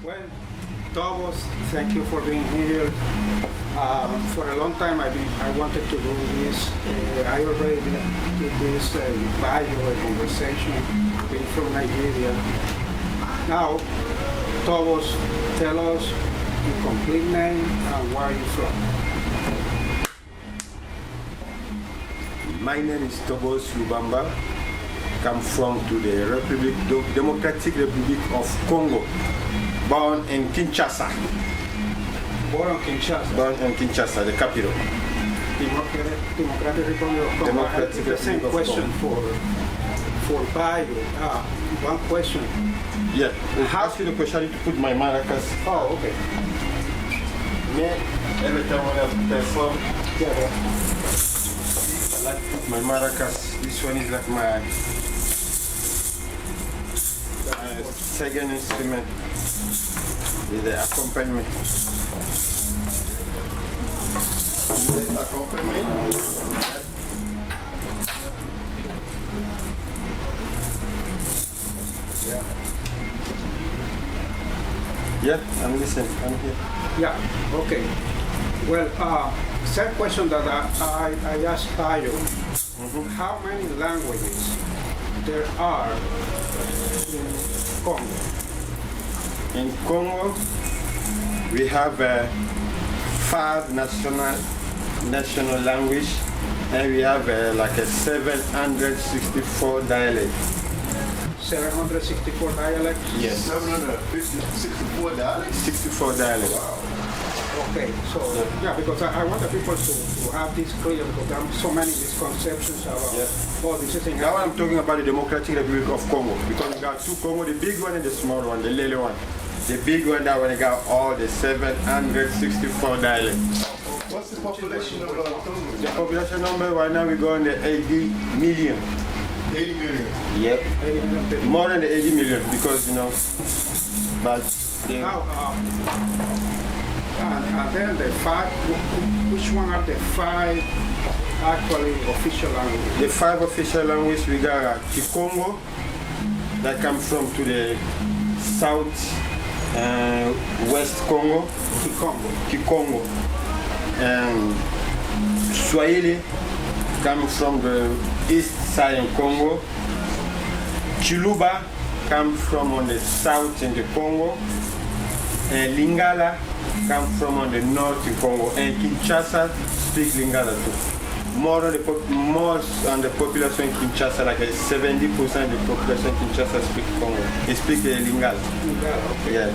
Well, Thobos, thank you for being here. For a long time I wanted to do this. I already did this bio conversation, being from Nigeria. Now, Thobos, tell us your complete name and where are you from? My name is Thobos Lubamba. Come from to the Democratic Republic of Congo. Born in Kinshasa. Born in Kinshasa? Born in Kinshasa, the capital. Democratic Republic of Congo. Democratic The same Republic of question Congo. for bio. One question. Yeah, how ask you the question to put my maracas. Oh, okay. Me, every time when I perform, I like to put my maracas. This one is like my second instrument. With the accompaniment. The accompaniment. Yeah, I'm listening. I'm here. Yeah, okay. Well, same question that I asked Tayo. How many languages there are in Congo? In Congo, we have 5 national language, and we have like a 764 dialects. 764 dialects? Yes. 764 dialects? 64 dialects. Wow. Okay, so yeah, because I want the people to have this clear because there are so many misconceptions about all these things. Now I'm talking about the Democratic Republic of Congo, because we got 2 Congo, the big one and the small one, the little one. The big one, that one got all the 764 dialects. What's the population number of Congo? The population number right now we go on the 80 million. 80 million. Yep. 80 million people. More than the 80 million, because but Now, and then the 5, which one are the 5 actually official languages? the 5 official languages we got Kikongo, that comes from to the south west Congo, Kikongo, and Swahili comes from the east side in Congo. Chiluba comes from on the south in the Congo, and Lingala comes from on the north in Congo, and Kinshasa speak Lingala too. More on the population in Kinshasa, like 70% of the population in Kinshasa speak Congo. They speak Lingala. Lingala, okay. Yeah.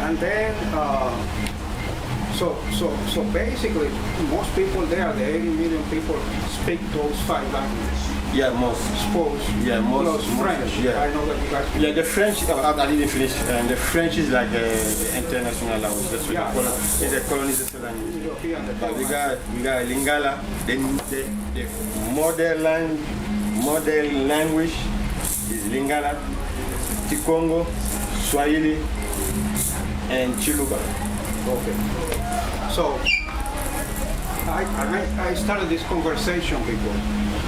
And then, so basically, most people there, the 80 million people, speak those 5 languages. Yeah, most. Suppose. Yeah, most. French. Yeah. I know that you guys speak. Yeah, the French, I didn't finish. The French is like the international language. That's what they call it. It's a colonization language. European, But we got Lingala, the modern language is Lingala, Kikongo, Swahili, and Chiluba. Okay. So, I started this conversation because,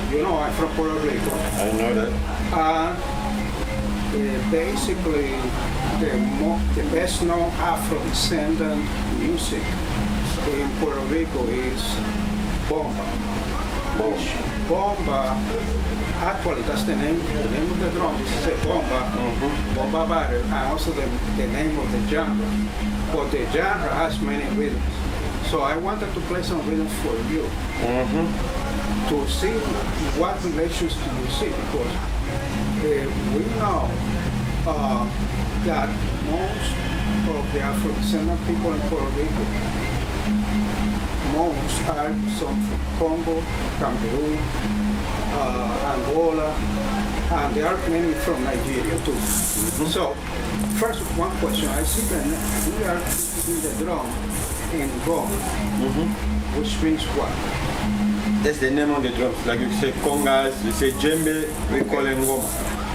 I'm from Puerto Rico. I know that. Basically, the best known Afro-descendant music in Puerto Rico is bomba. Bomba, actually that's the name of the drum. This is a bomba, bomba batter, and also the name of the genre. But the genre has many rhythms. So I wanted to play some rhythms for you to see what relations do you see, because we know that most of the Afro-descendant people in Puerto Rico, most are some from Congo, Cameroon, Angola, and there are many from Nigeria too. So, first one question, I see that we are in the drum in Rome, which means what? That's the name of the drums. Like you say congas, you say djembe, we call it ngoma.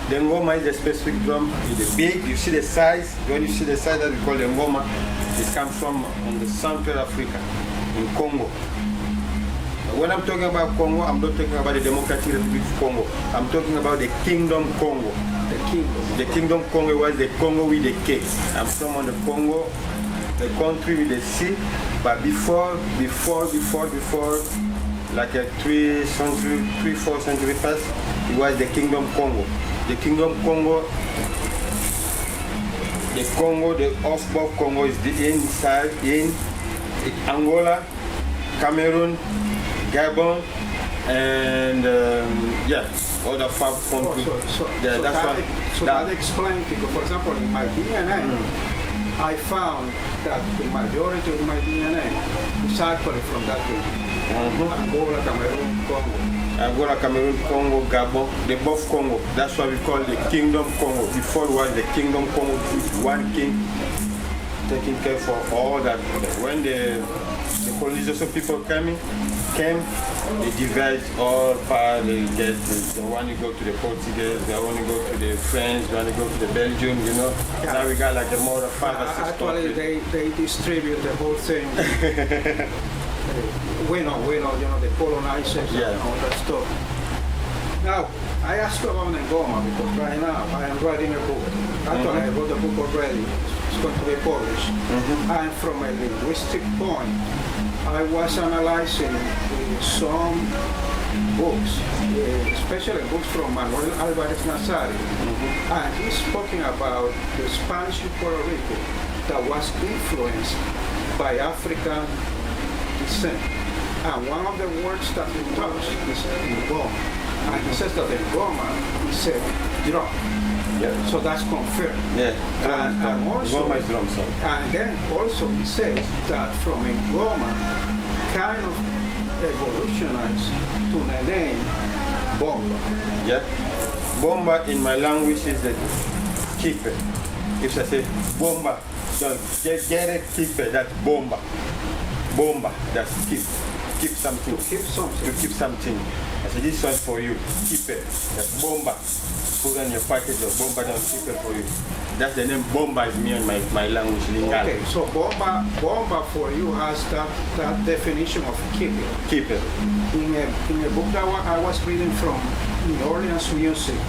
The ngoma is a specific drum. It's big. You see the size. When you see the size that we call the ngoma, it comes from on the Central Africa, in Congo. When I'm talking about Congo, I'm not talking about the Democratic Republic of Congo. I'm talking about the Kingdom Congo. The kingdom. The Kingdom Congo was the Congo with the K. I'm from on the Congo, the country with the C. But before, like a 3-4 century past, it was the Kingdom Congo. The Kingdom Congo, the Osborne Congo is the inside in Angola, Cameroon, Gabon, and other 5 countries. That explains, because for example, in my DNA, I found that the majority of my DNA is actually from that region. Angola, Cameroon, Congo. Angola, Cameroon, Congo, Gabon, the both Congo. That's why we call the Kingdom Congo. Before it was the Kingdom Congo with one king taking care for all that. When the colonization people came, they divide all part. They get the one you go to the Portuguese, the one you go to the French, the one you go to the Belgium. Yeah. Now we got like a more than 5 or 6 Actually, they distribute the whole thing. We know, the colonizers and all that stuff. Now, I asked you about Ngoma because right now I am writing a book. Actually, I wrote a book already. It's going to be published. And from a linguistic point, I was analyzing some books, especially books from Manuel Alvarez Nazario. And he's talking about the Spanish in Puerto Rico that was influenced by African descent. And one of the words that he touched is Ngoma. And he says that the Ngoma is a drum. Yeah. So that's confirmed. Yeah. And also, Ngoma is drum, so. And then also he says that from Ngoma kind of evolutionized to the name Bomba. Yeah. Bomba in my language is the keeper. If I say Bomba, so get it, keeper, that's Bomba. Bomba, that's keep something. To keep something. To keep something. I said, this one's for you. Keep it. That's Bomba. Put on your package of Bomba and keep it for you. That's the name Bomba is me in my language, Lingala. Okay, so Bomba for you has that definition of keep it. Keep it. In a book that I was reading from New Orleans music,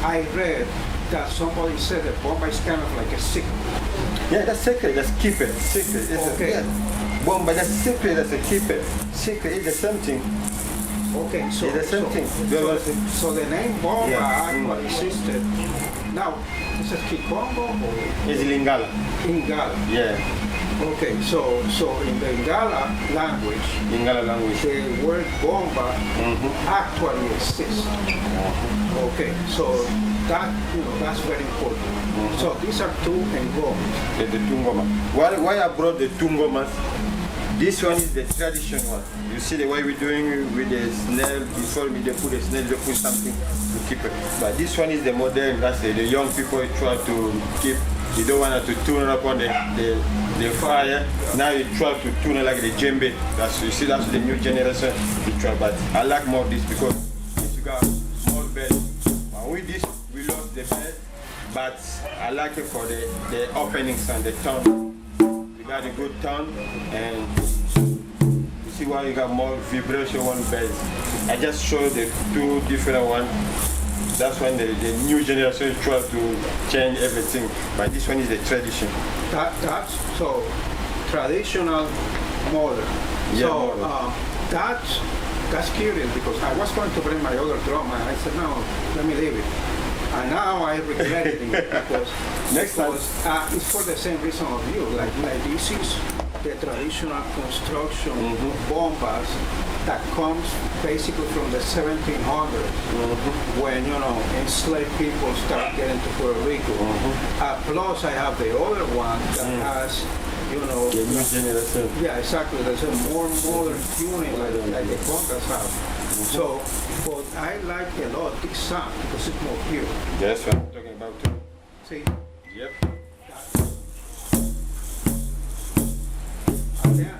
I read that somebody said that Bomba is kind of like a secret. Yeah, that's secret. That's keep it. Secret. It's Okay. Bomba, that's secret. That's a keep it. Secret is the same thing. Okay, so It's the same thing. So the name Bomba actually Yeah. existed. Now, is it Kikongo or It's Lingala. Ingala? Yeah. Okay, so in the Ingala language, Lingala language. the word Bomba actually exists. Okay, so that's very important. So these are 2 Ngomas. The two ngoma. Why I brought the 2 ngomas? This one is the traditional one. You see the way we're doing with the snail. Before they put the snail, they put something to keep it. But this one is the modern. That's the young people try to keep. You don't want to tune it up on the fire. Now you try to tune it like the djembe. That's the new generation. You try, but I like more this because you got more bed. And with this, we love the bed, but I like it for the openings and the tone. You got a good tone, and you see why you got more vibration on bass. I just show the 2 different ones. That's when the new generation try to change everything. But this one is the tradition. That's so traditional, modern. Yeah, So modern. that's curious because I was going to bring my other drum and I said no, let me leave it. And now I regret it because it's for the same reason of you. Like this is the traditional construction of bombas that comes basically from the 1700s when enslaved people start getting to Puerto Rico. Plus I have the other one that has the new generation. Yeah, exactly. There's a more modern tuning like the congas have. So, but I like a lot this sound because it's more pure. That's what I'm talking about too. See? Yep. Yeah.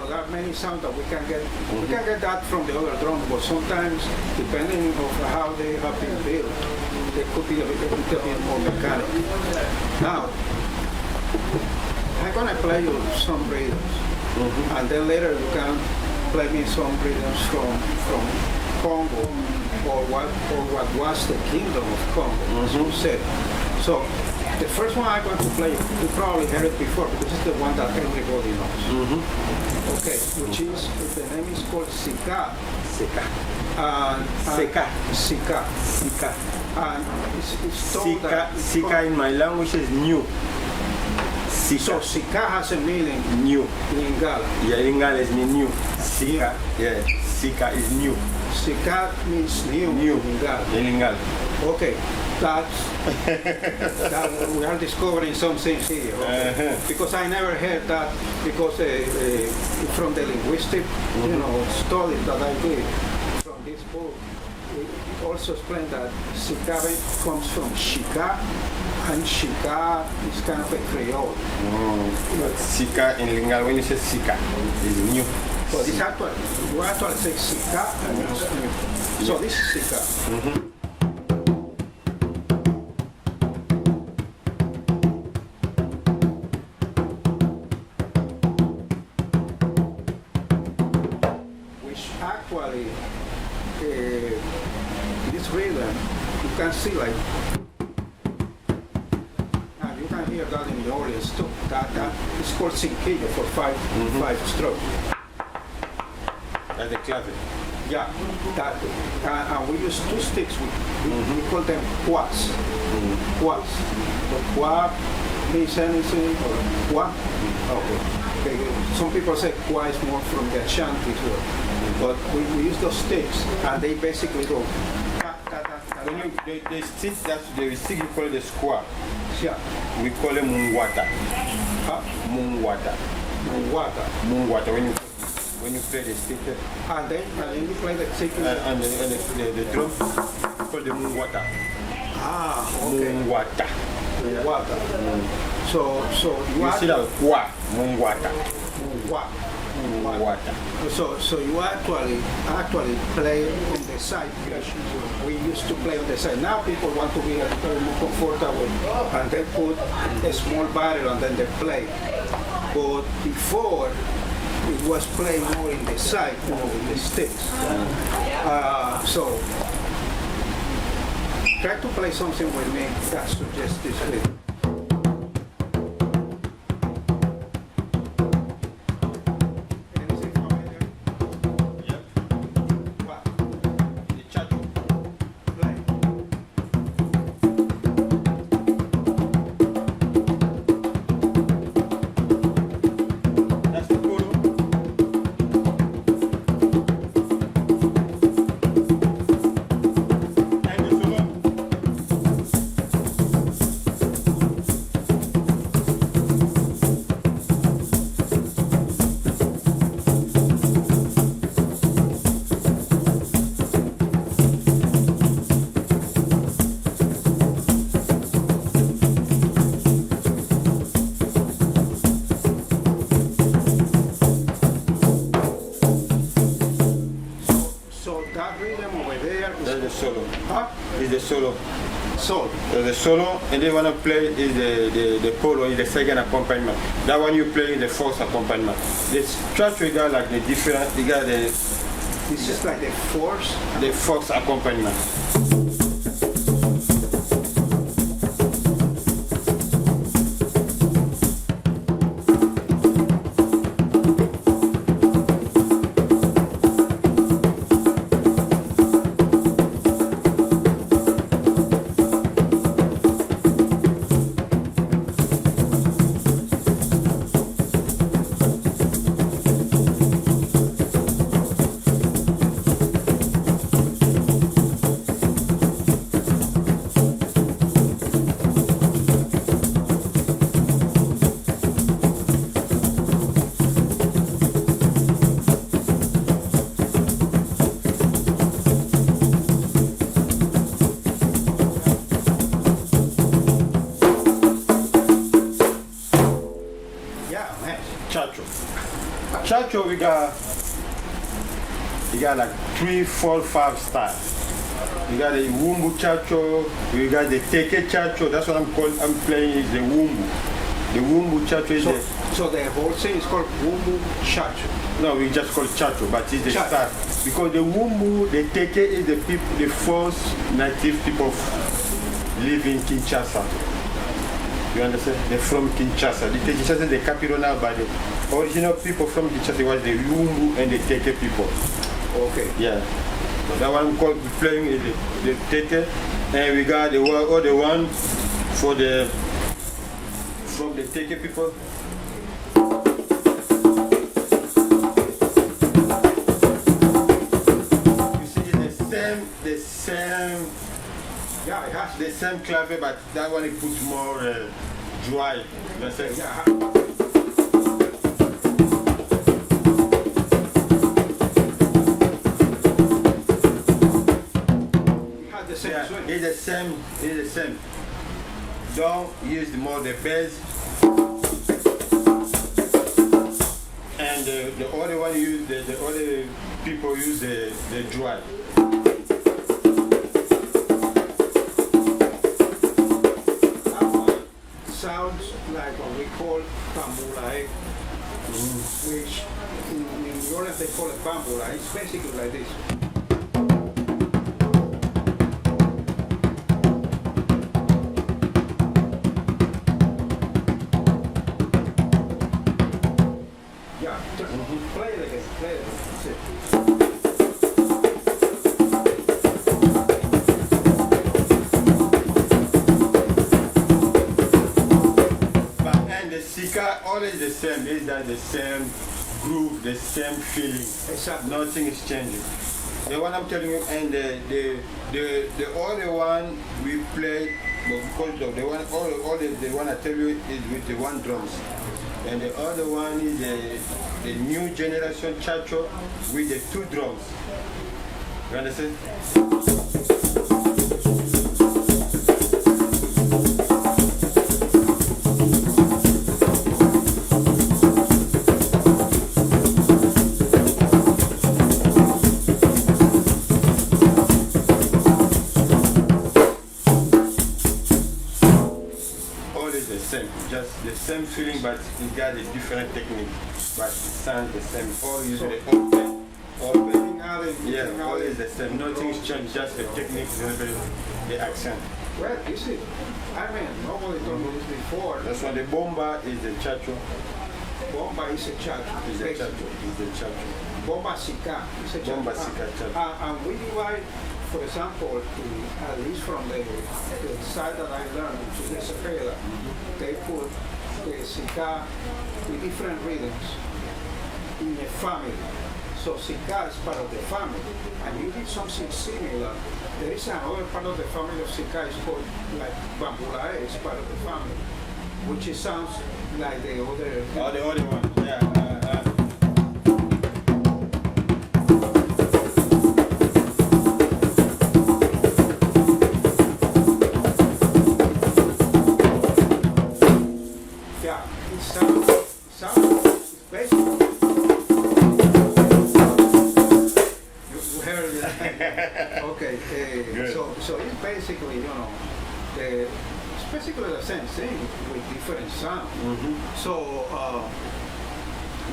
That many sound that we can get. We can get that from the other drums, but sometimes, depending on how they have been built, they could be a little bit more mechanical. Now, I'm gonna play you some rhythms. and then later you can play me some rhythms from Congo, or what was the Kingdom of Congo, as you said. So the first one I'm going to play, you probably heard it before, because it's the one that everybody knows. Okay, which is, the name is called Sika. Sika. Sika. Sika. Sika. And it's told Sika, that Sika in my language is new. Sika. So Sika has a meaning New. in Lingala. Yeah, Lingala is new. Sika. Yeah. Sika is new. Sika means new, New. in Lingala. In Lingala. Okay, that's that we are discovering some things here. Okay? Because I never heard that, because from the linguistic, studies that I did from this book, it also explained that Sika comes from Shika, and Shika is kind of a Creole. But Sika in Lingala, when you say Sika, is new. But it's actually, you actually say Sika and it's new. So this is Sika. Actually, this rhythm, you can see like, and you can hear that in the audience too. That it's called cinquillo for five strokes. That's the classic. Yeah, that, and we use two sticks. We call them quas. Quas. The qua means anything, or qua? Okay. Some people say qua is more from the Ashanti word. But we use those sticks, and they basically go. When you, the stick that the stick you call it the square. Yeah. We call it mungwata. Mungwata. Mungwata. Mungwata. When you play the stick. And then you play the stick. And the drum, we call the mungwata. Okay. Mungwata. Mungwata. So you see that kwa mungwata. Mungwata. So you actually play on the side. We used to play on the side. Now people want to be a little more comfortable, and they put a small barrel and then they play. But before, it was playing more in the side, with the sticks. So try to play something with me that suggests this rhythm. Is the solo. Solo. So the solo, and then when I play is the polo, is the second accompaniment. That one you play is the fourth accompaniment. The church we got like the different, we got the... This is like the fourth? The fourth accompaniment. Chacho, we got like 3, 4, 5 styles. We got the Wumbu Chacho, we got the Teke Chacho. That's what I'm playing is the Wumbu. The wumbu chacho is So the whole thing is called wumbu chacho. no, we just call chacho, but it's the Chacho. start. Because the wumbu, the teke is the people, the first native people live in Kinshasa. You understand? They're from Kinshasa. The Kinshasa is the capital now, but the original people from Kinshasa was the wumbu and the teke people. Okay. Yeah. So that one called playing is the teke, and we got the other one for the from the teke people. You see, it's the same. Yeah, it has. The same clave, but that one it puts more dry. You understand? Yeah. It has the same Yeah, swing. it's the same. It's the same. Don't use more the bass, and the other one use the other people use the dry. Sounds like what we call bambulae, which in New Orleans they call it bambula. It's basically like this. Yeah, play it again, play it again. That's it. And the Sika, always the same. It's that the same groove, the same feeling. Exactly. Nothing is changing. The one I'm telling you, and the other one we play, but because of the one, all the one I tell you is with the one drums, and the other one is the new generation chacho with the two drums. You understand? Just the same feeling, but it got a different technique. But it sounds the same. All use the open. Yeah, all is the same. Nothing's changed, just the technique, the accent. Well, you see, I mean, nobody told me this before. That's why the bomba is the chacho. Bomba is a chacho. Is the chacho. Is the chacho. Bomba sika is a chacho. Bomba sika chacho. And we divide, for example, at least from the side that I learned, which is Cepeda, they put the sika with different rhythms in a family. So sika is part of the family. And you did something similar. There is another part of the family of sika is called like bambulae, is part of the family, which it sounds like the other. Oh, the other one, yeah. Yeah, it sounds basically. You heard it? Okay, so it's basically, you know, it's basically the same thing with different sound. So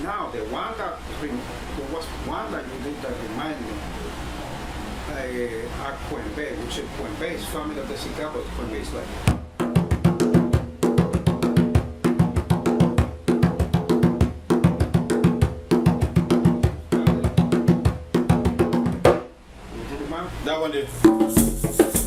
now the one that there was one that you did that reminded me, Quembe, which is Quembe is family of the Sika, but Quembe is like. That one is.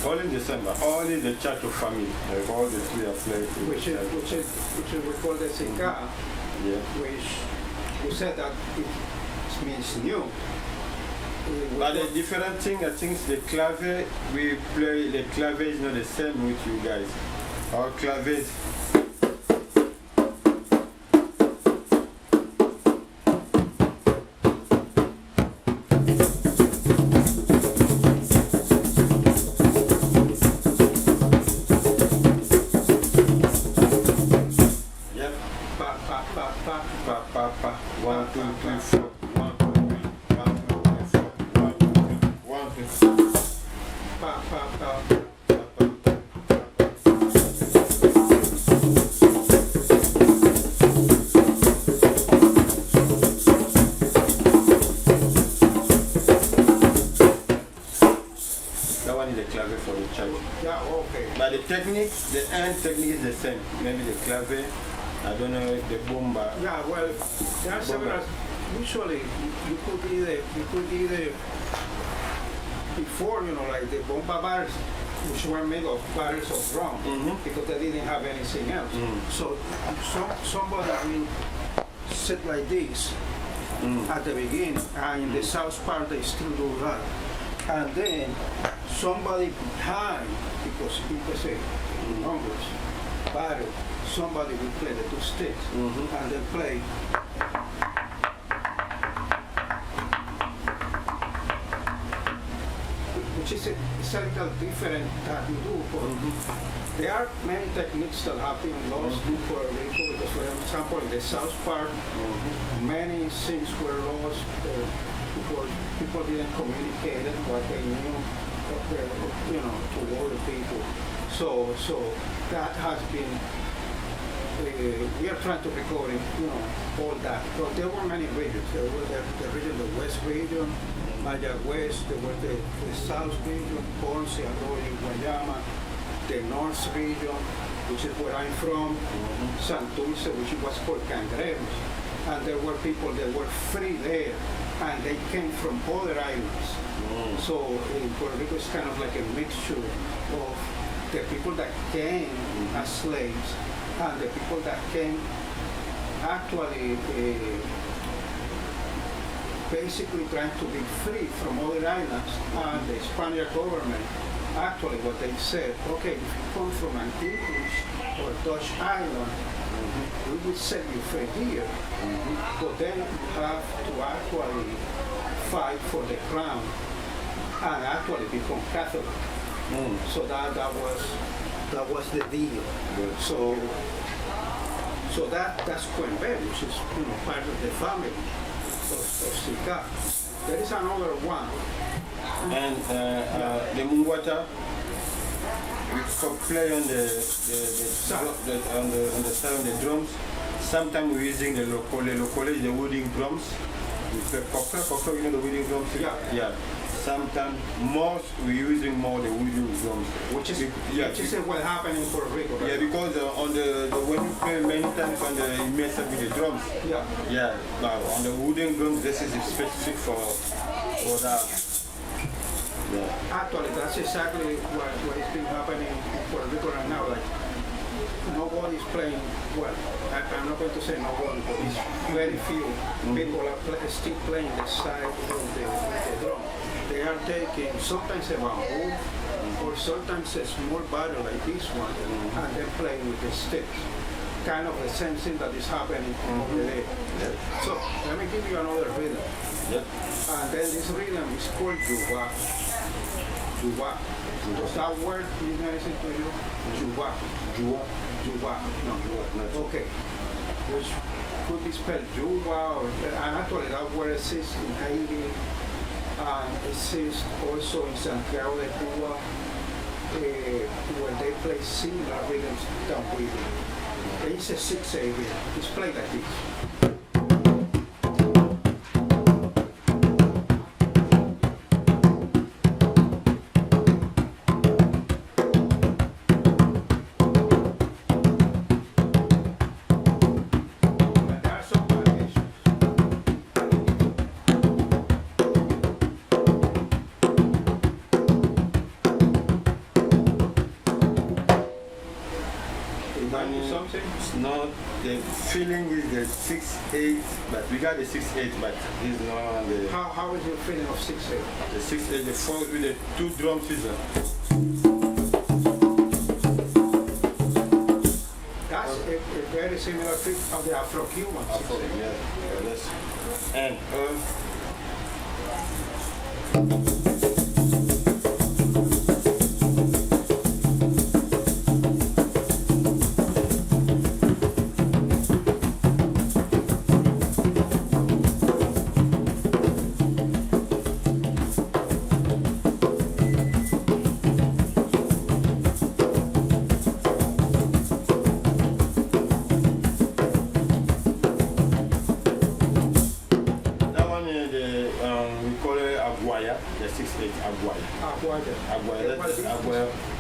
All in December, all in the Chacho family, like all the three are playing. Which is we call the Sika, Yeah. which you said that it means new. But the different thing, I think the clave, we play, the clave is not the same with you guys. Our clave is Okay. But the technique, the end technique is the same. Maybe the clave, I don't know, the bomba. Yeah, well, there are several. Usually, you could either before, like the bomba bars, which were made of barrels of rum, because they didn't have anything else. So somebody will sit like this at the beginning, and in the south part they still do that. And then somebody behind, because it was a numbers barrel, somebody will play the two sticks, and then play. Which is a little different that you do. But there are many techniques that have been lost in Puerto Rico, because for example in the south part, many things were lost. People didn't communicate what they knew, to other people. So that has been. We are trying to recover, all that. But there were many regions. There was the region, the West region, Mayagüez, there was the South region, Ponce, Arroyo, Guayama, the North region, which is where I'm from, Santurce, which was called Cangreros. And there were people that were free there, and they came from other islands. So in Puerto Rico, it's kind of like a mixture of the people that came as slaves and the people that came actually basically trying to be free from other islands. And the Spanish government, actually what they said, okay, if you come from an English or Dutch island, we will set you free here, but then you have to actually fight for the crown and actually become Catholic. So that was the deal. So that's Quenbe, which is part of the family of Sika. There is another one. And the Mungwata, we play on the side of the drums. Sometimes we're using the lokole. Lokole is the wooden drums. We play kokle, you know the wooden drums? Yeah. Sometimes we're using more the wooden drums. Which is what happened in Puerto Rico. Right? Yeah, because when you play many times you mess up with the drums. Yeah, but on the wooden drums, this is specific for that. Yeah. Actually, that's exactly what is been happening in Puerto Rico right now. Like, nobody's playing, well, I'm not going to say nobody, but it's very few people are still playing the side of the drum. They are taking sometimes a bamboo or sometimes a small barrel like this one, and then playing with the sticks. Kind of the same thing that is happening over there. Yeah. So let me give you another rhythm. And then this rhythm is called Yuba. Yuba. Does that word mean anything to you? Yuba. Yuba. No. Okay. Which could be spelled Yuba, and actually that word exists in Haiti, and exists also in Santiago de Cuba, where they play similar rhythms than we do. It's a 6/8 rhythm. It's played like this. It's not, the feeling is the 6/8, but we got the 6/8, but it's not on the... How is your feeling of 6/8? The 6/8, the four with the two drum scissors. That's a very similar trick of the Afro-Cuban. Yeah, and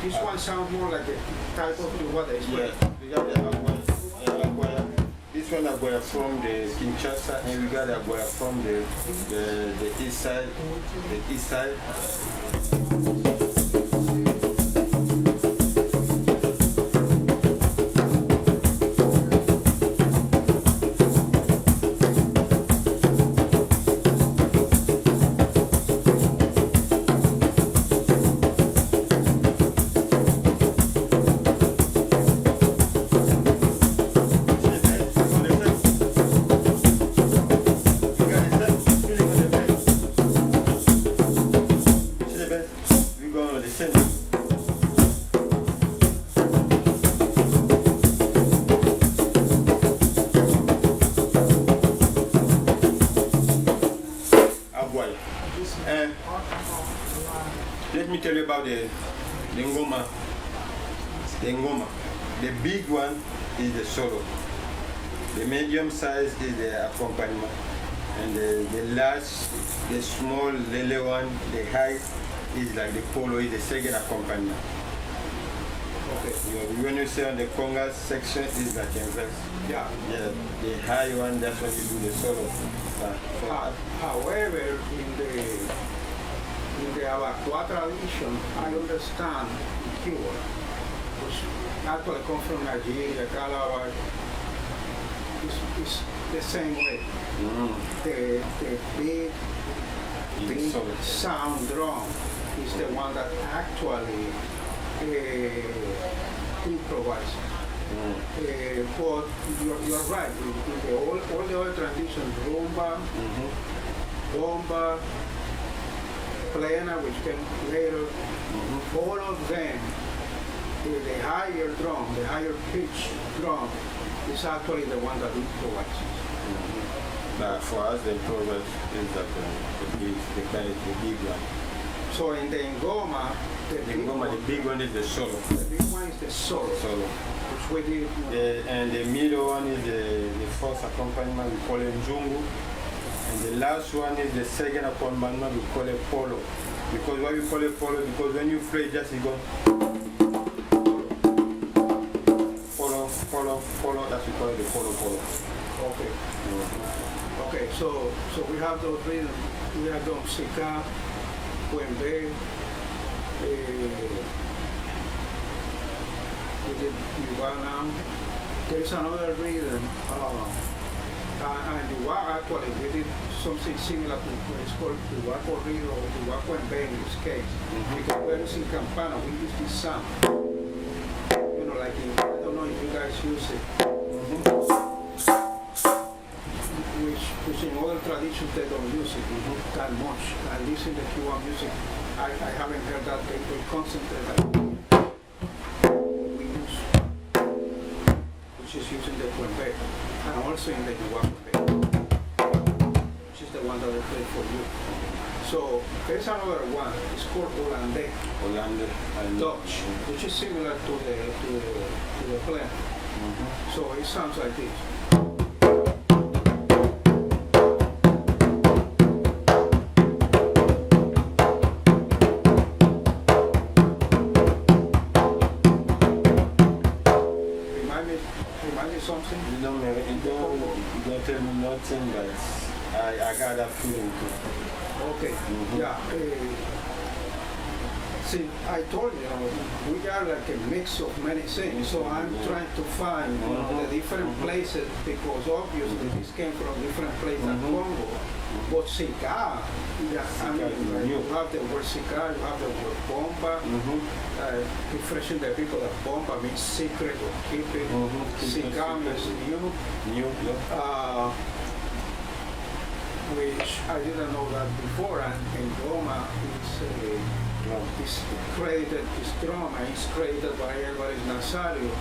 This one sounds more like a type of what they Yeah, we got the Aguaya. This one Aguaya from the Kinshasa, and we got Aguaya from the east side. The east side. Let me tell you about the ngoma. The ngoma. The big one is the solo. The medium size is the accompaniment. And the large, the small, little one, the high is like the polo, is the second accompaniment. Okay. When you say on the conga section, is like a verse. Yeah. Yeah. The high one, that's when you do the solo. However, in the Abacua tradition, I understand Cuba, which actually comes from Nigeria, Calabar, is the same way. The big sound drum is the one that actually improvises. But you're right, in all the other traditions, rumba, bomba, plena, which came later, all of them, the higher drum, the higher pitch drum, is actually the one that improvises. But for us, the improvise is that the big one. So in the ngoma, the big one is the solo. The big one is the solo. Which we did. And the middle one is the first accompaniment, we call it Njungu. And the last one is the second accompaniment, we call it polo. Because why we call it polo? Because when you play just you go polo, that's we call it the polo. Okay. Okay, so we have those rhythms. We have the Sika, Quembe, we did Yuana. There is another rhythm, and Yuwa actually we did something similar to what is called Yuwa Corrido or Yuwa Quembe in this case. Because when it's in Campana, we use this sound. You know, like I don't know if you guys use it. Which in other traditions they don't use it that much. At least in the Cuban music, I haven't heard that they concentrate like we use, which is using the Quembe, and also in the Yuwa Quembe, which is the one that I played for you. So there's another one. It's called Hollandais, Dutch, which is similar to the plan. So it sounds like this. Something? You don't tell me nothing, but I got that feeling too. Okay, yeah. See, I told you, we are like a mix of many things, so I'm trying to find the different places, because obviously this came from different places in Congo. But Sika, you have the word Sika, you have the word bomba, refreshing the people that bomba means secret or keep it. Sika means new. Which I didn't know that before, and Goma is credited, this drama is credited by Alvarez Nazario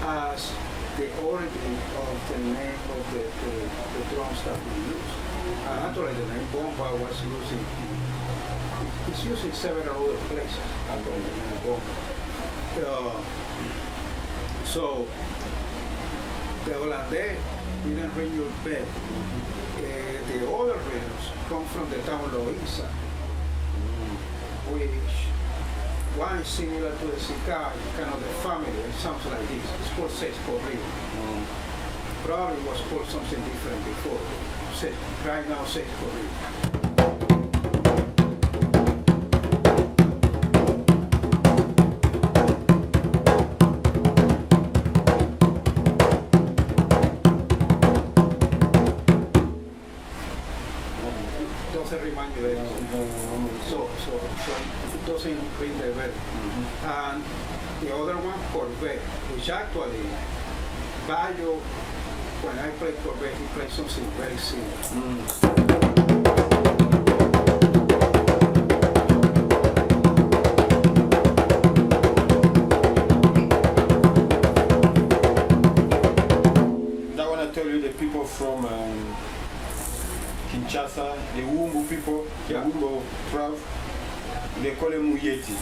as the origin of the name of the drums that we use. Actually, the name bomba was used it's used in several other places. So the Hollandais didn't ring your bell. The other rhythms come from the town Loiza, which one is similar to the Sika, kind of the family, it sounds like this. It's called seis corrido. Probably was called something different before. Right now, seis corrido. Doesn't remind you of anything. So it doesn't ring the bell. And the other one, Corvette, which actually, Bayo, when I play Corvette, he plays something very similar. That one I tell you, the people from Kinshasa, the Wumbu people, the Wumbu tribe, they call them Muyeti.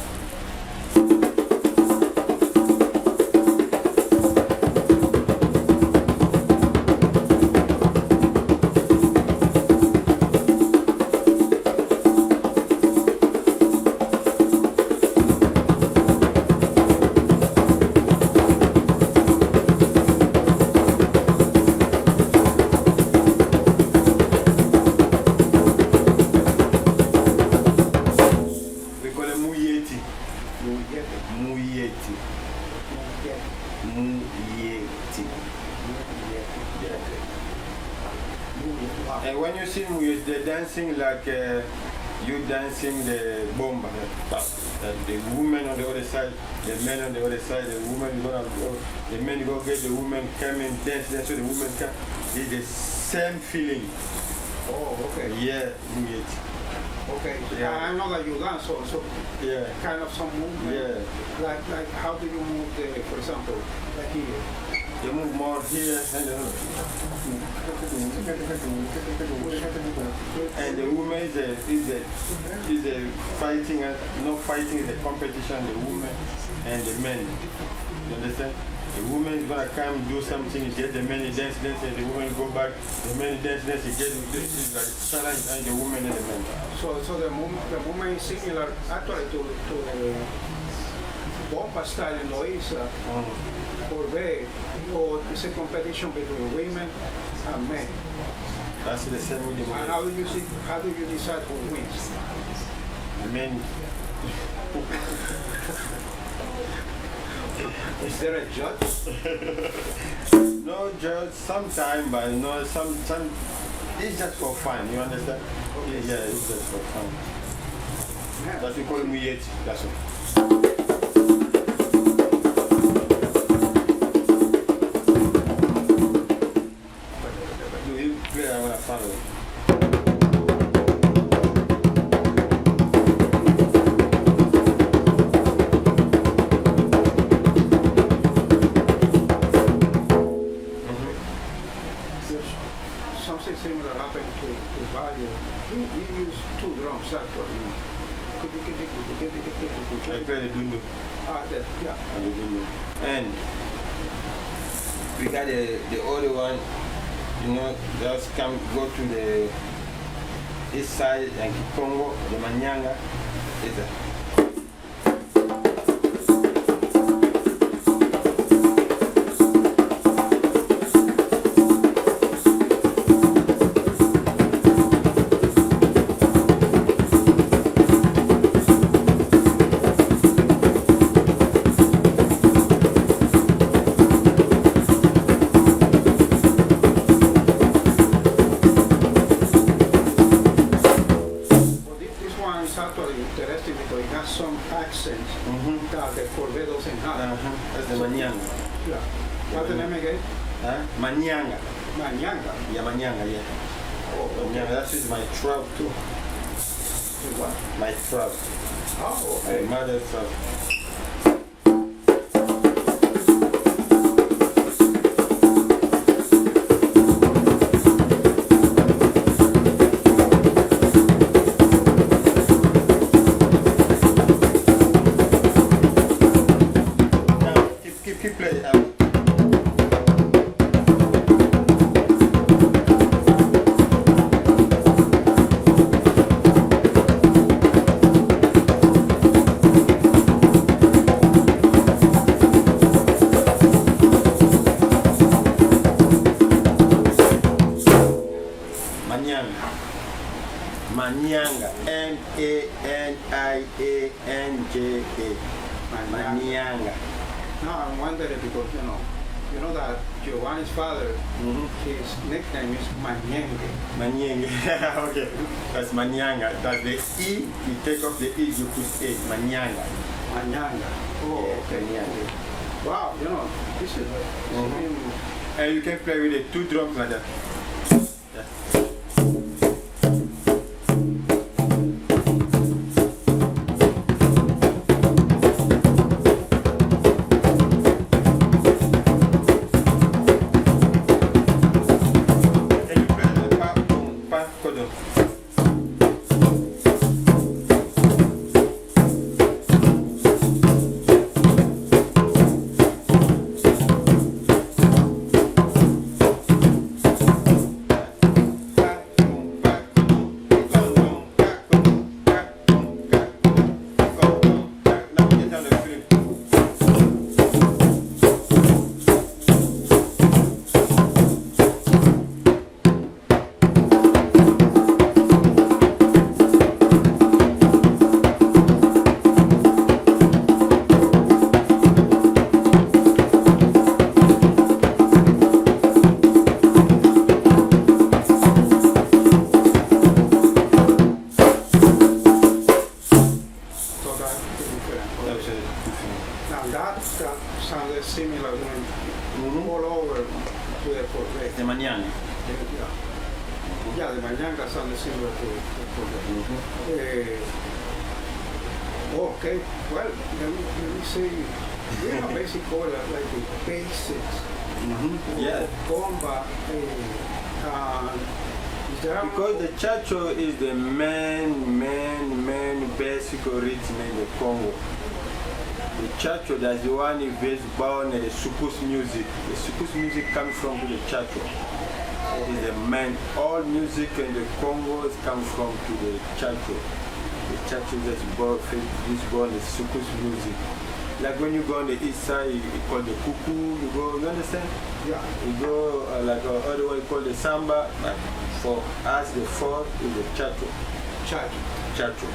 And when you see Muyeti, they're dancing like you dancing the bomba. The woman on the other side, the men on the other side, the woman gonna go, the men go get the woman come and dance, so the woman come. It's the same feeling. Oh, okay. Yeah, Muyeti. Okay, Yeah. I know that you dance also. Yeah. Kind of some movement. Yeah. Like how do you move the, for example, like here? You move more here and the woman is a fighting, not fighting, is a competition, the woman and the men. You understand? The woman is gonna come do something, you get the men dance, and the woman go back, the men dance, you get this is like challenge and the woman and the men. So the movement is similar actually to the bomba style in Loiza or Bay, or it's a competition between women and men. That's the same with the And women. how do you decide who wins? Men. Is there a judge? No judge, sometime, but no, some, it's just for fun, you understand? Yeah, it's just for fun. Yeah. That's we call Muyeti, that's all. Do you play? I want to follow. Something similar happened to Valle. He used two drums actually. I play the dundu. Yeah. And the dundu. And we got the other one, you know, just come go to the east side and Congo, the Manyanga, is a This one is actually interesting because it has some accents that the Corvette doesn't have. that's the Manyanga. Yeah. What's the name again? Huh? Manyanga. Manyanga. Yeah, Manyanga, yeah. Oh, Manyanga, that is my tribe too. what? My tribe. Oh, My okay. mother's tribe. Now, keep playing. Manyanga. M-A-N-I-A-N-G-A. Manyanga. No, I'm wondering because, you know that Giovanni's father, his nickname is Manyenge. Manyanga. Okay. That's Manyanga. That's the E. You take off the E, you put A. Manyanga. Manyanga. Oh, Yeah, okay. Manyanga. Wow, this is And you can play with the 2 drums like that. Yeah. Can you play the pa, boom, pa, kodo? Now that sounded similar when all over to the Portuguese. De Manyanga. Yeah, the Manyanga sounded similar to the Portuguese. Okay, well, let me see. We have basically like the basics. Yeah. Bomba. Because the chacho is the main basic rhythm in the Congo. The chacho, that's the one who is born in the sukus music. The sukus music comes from the chacho. It is the main, all music in the Congo comes from to the chacho. The chacho is born in the sukus music. Like when you go on the east side, you call the kuku, you go, you understand? Yeah. You go other way called the samba, but for us the fourth is the chacho. Chacho.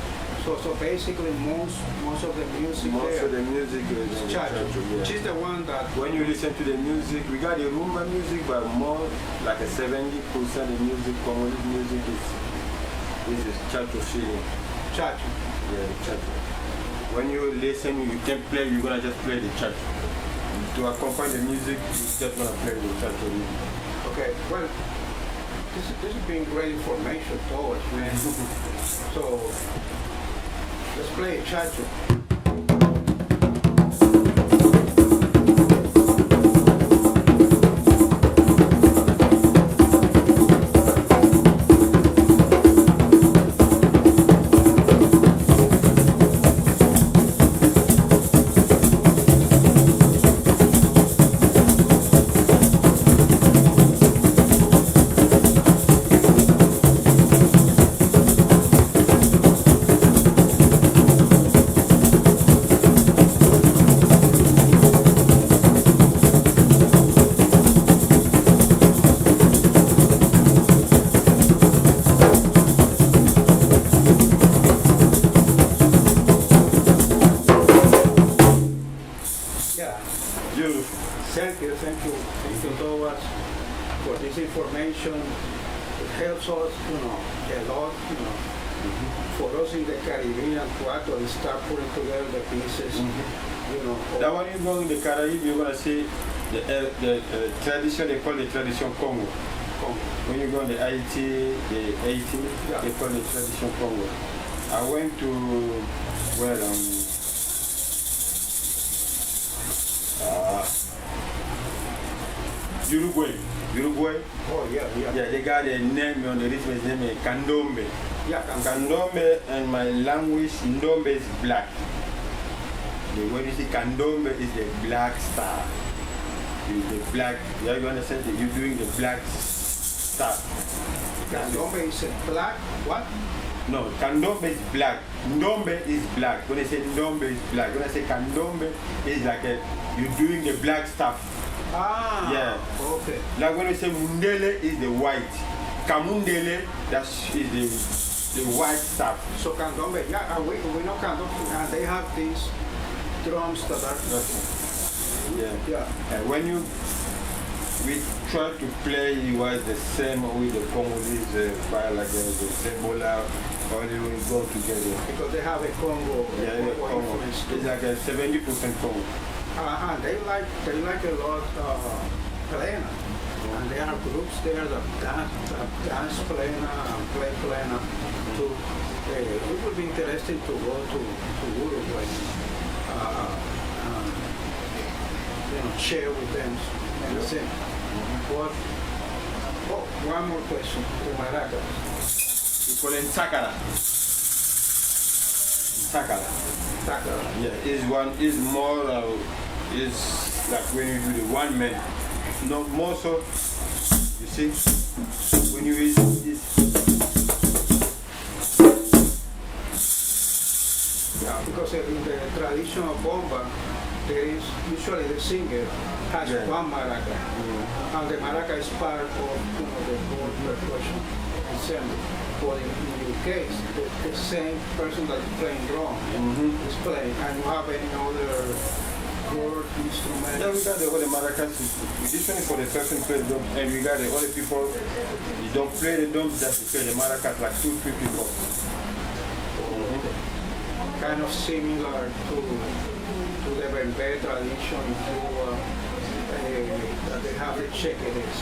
So basically most of the music Most of the music is in chacho, yeah. which is the one that When you listen to the music, we got the rumba music, but more like a 70% of music, Congolese music is chacho feeling. chacho. Yeah, the chacho. When you listen, you can play, you're gonna just play the chacho. To accompany the music, you're just gonna play the chacho. Okay, well, this has been great information to us, man. So let's play chacho. Thank you, Thobos, for this information. It helps us, a lot, for us in the Caribbean to actually start putting together the pieces, That one you go in the Caribbean, you're gonna see the tradition, they call the tradition Congo. When you go in the Haiti, they call the tradition Congo. I went to Uruguay. Oh, yeah. Yeah, they got a name on the rhythm, his name is Candombe. Yeah, Candombe, and my language, Ndombe is black. When you see Candombe, is the black star. The black, you understand that you're doing the black star. Candombe is a black, what? No, Candombe is black. Ndombe is black. When I say Ndombe is black, when I say Candombe, it's like you're doing the black stuff. Ah, yeah. Okay. Like when we say Mundele is the white. Kamundele, that is the The white stuff. So candombe, yeah, we know candombe, and they have these drums that are, Yeah. And when we try to play, it was the same with the Congolese fire, like the Ebola, only we go together. because they have a Congo, Yeah, the Congo Congo. influence too. It's like a 70% Congo. And they like a lot plena. And there are groups there that dance plena and play plena too. It would be interesting to go to Uruguay, share with them and sing. But, one more question to Maraca. We call it Sakara. Sakara. Takara. Yeah, is more, is like when you do the one man. Not more so, you see, when you use this. Yeah, because in the tradition of bomba, there is usually the singer has one maraca, and the maraca is part of the whole percussion ensemble. But in your case, the same person that is playing drum is playing, and you have any other chord instrument. Yeah, we got the other maracas. This one is for the person who plays drum, and we got the other people. You don't play the drums, just you play the maracas, like 2-3 people. Kind of similar to the Bembe tradition in Cuba, that they have the chequeres,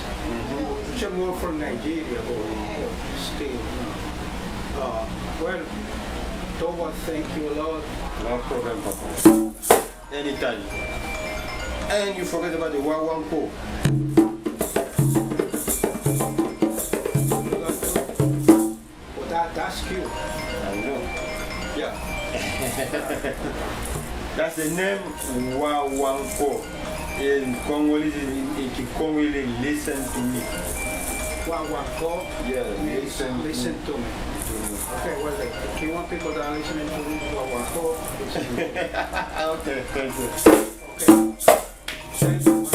which are more from Nigeria, but still. Well, Toba, thank you a lot. No problem, Papa. Anytime. And you forget about the Wawanko. Well, that's cute. I know. Yeah. That's the name Wawanko. In Congolese, in Congolese, listen to me. Wawanko means listen to me. Okay, well, if you want people that are listening to this, Wawanko, listen to me. Okay, thank you. Okay. Thank you.